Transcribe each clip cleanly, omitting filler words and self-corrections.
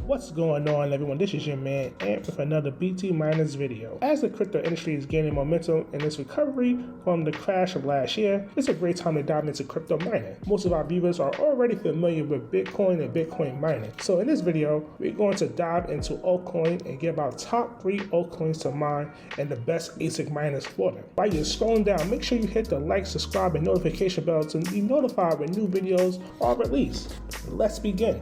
What's going on, everyone? This is your man Ant with another BT Miners video. As the crypto industry is gaining momentum in its recovery from the crash of last year, it's a great time to dive into crypto mining. Most of our viewers are already familiar with Bitcoin and Bitcoin mining. So in this video, we're going to dive into altcoin and give our top 3 altcoins to mine and the best ASIC miners for them. While you're scrolling down, make sure you hit the like, subscribe, and notification bell to be notified when new videos are released. Let's begin.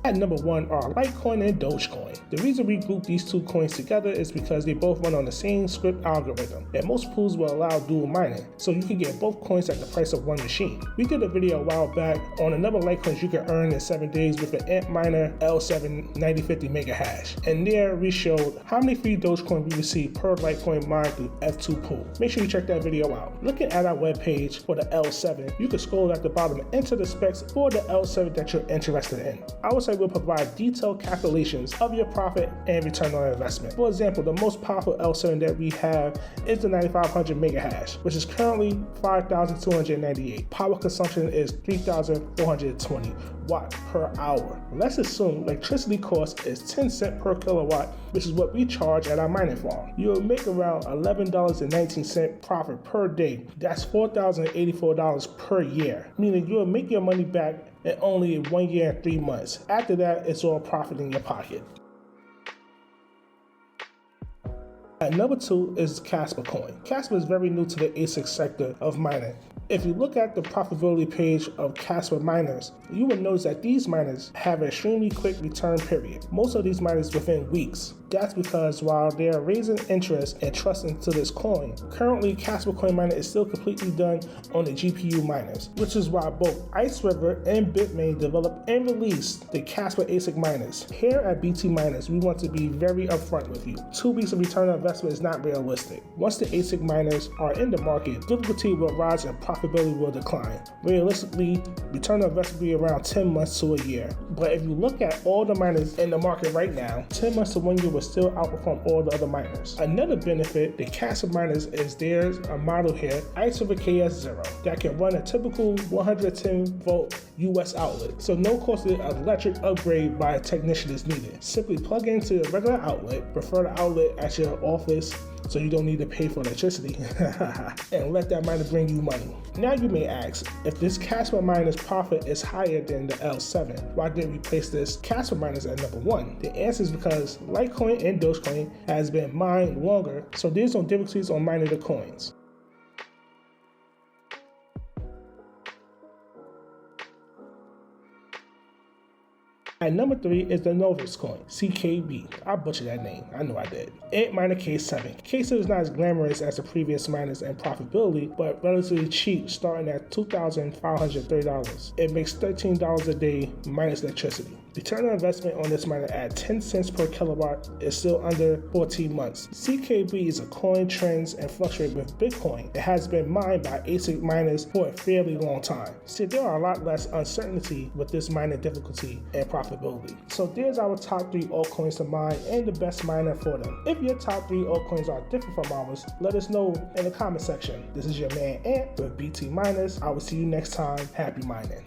At number 1 are Litecoin and Dogecoin. The reason we group these two coins together is because they both run on the same script algorithm, and most pools will allow dual mining, so you can get both coins at the price of one machine. We did a video a while back on a number of Litecoins you can earn in 7 days with an Antminer L7 9050 mega hash, and there we showed how many free Dogecoin we receive per Litecoin mined through F2 pool. Make sure you check that video out. Looking at our webpage for the L7, you can scroll at the bottom and enter the specs for the L7 that you're interested in. I would say we'll provide detailed calculations of your profit and return on investment. For example, the most powerful L7 that we have is the 9500 mega hash, which is currently 5,298. Power consumption is 3,420 watt per hour. Let's assume electricity cost is 10 cents per kilowatt, which is what we charge at our mining farm. You'll make around $11.19 profit per day. That's $4,084 per year, meaning you'll make your money back in only 1 year and 3 months. After that, it's all profit in your pocket. At number 2 is Casper coin. Casper is very new to the ASIC sector of mining. If you look at the profitability page of Casper miners, you will notice that these miners have an extremely quick return period. Most of these miners within weeks. That's because while they are raising interest and trust into this coin, currently Casper coin mining is still completely done on the GPU miners, which is why both Ice River and Bitmain developed and released the Casper ASIC miners. Here at BT Miners, we want to be very upfront with you. 2 weeks of return on investment is not realistic. Once the ASIC miners are in the market, difficulty will rise and profitability will decline. Realistically, return on investment will be around 10 months to a year. But if you look at all the miners in the market right now, 10 months to 1 year will still outperform all the other miners. Another benefit the Casper miners is there's a model here, Ice River KS0, that can run a typical 110 volt US outlet. So no costly electric upgrade by a technician is needed. Simply plug into a regular outlet, prefer the outlet at your office so you don't need to pay for electricity, and let that miner bring you money. Now you may ask, if this Casper miner's profit is higher than the L7, why didn't we place this Casper miners at number 1? The answer is because Litecoin and Dogecoin has been mined longer, so there's no differences on mining the coins. At number 3 is the Novus coin, CKB. I butchered that name, I know I did. Antminer K7. K7 is not as glamorous as the previous miners in profitability, but relatively cheap, starting at $2,530. It makes $13 a day minus electricity. Return on investment on this miner at 10 cents per kilowatt is still under 14 months. CKB is a coin trends and fluctuates with Bitcoin. It has been mined by ASIC miners for a fairly long time. See, there are a lot less uncertainty with this mining difficulty and profitability. So there's our top 3 altcoins to mine and the best miner for them. If your top 3 altcoins are different from ours, let us know in the comment section. This is your man Ant with BT Miners. I will see you next time. Happy mining.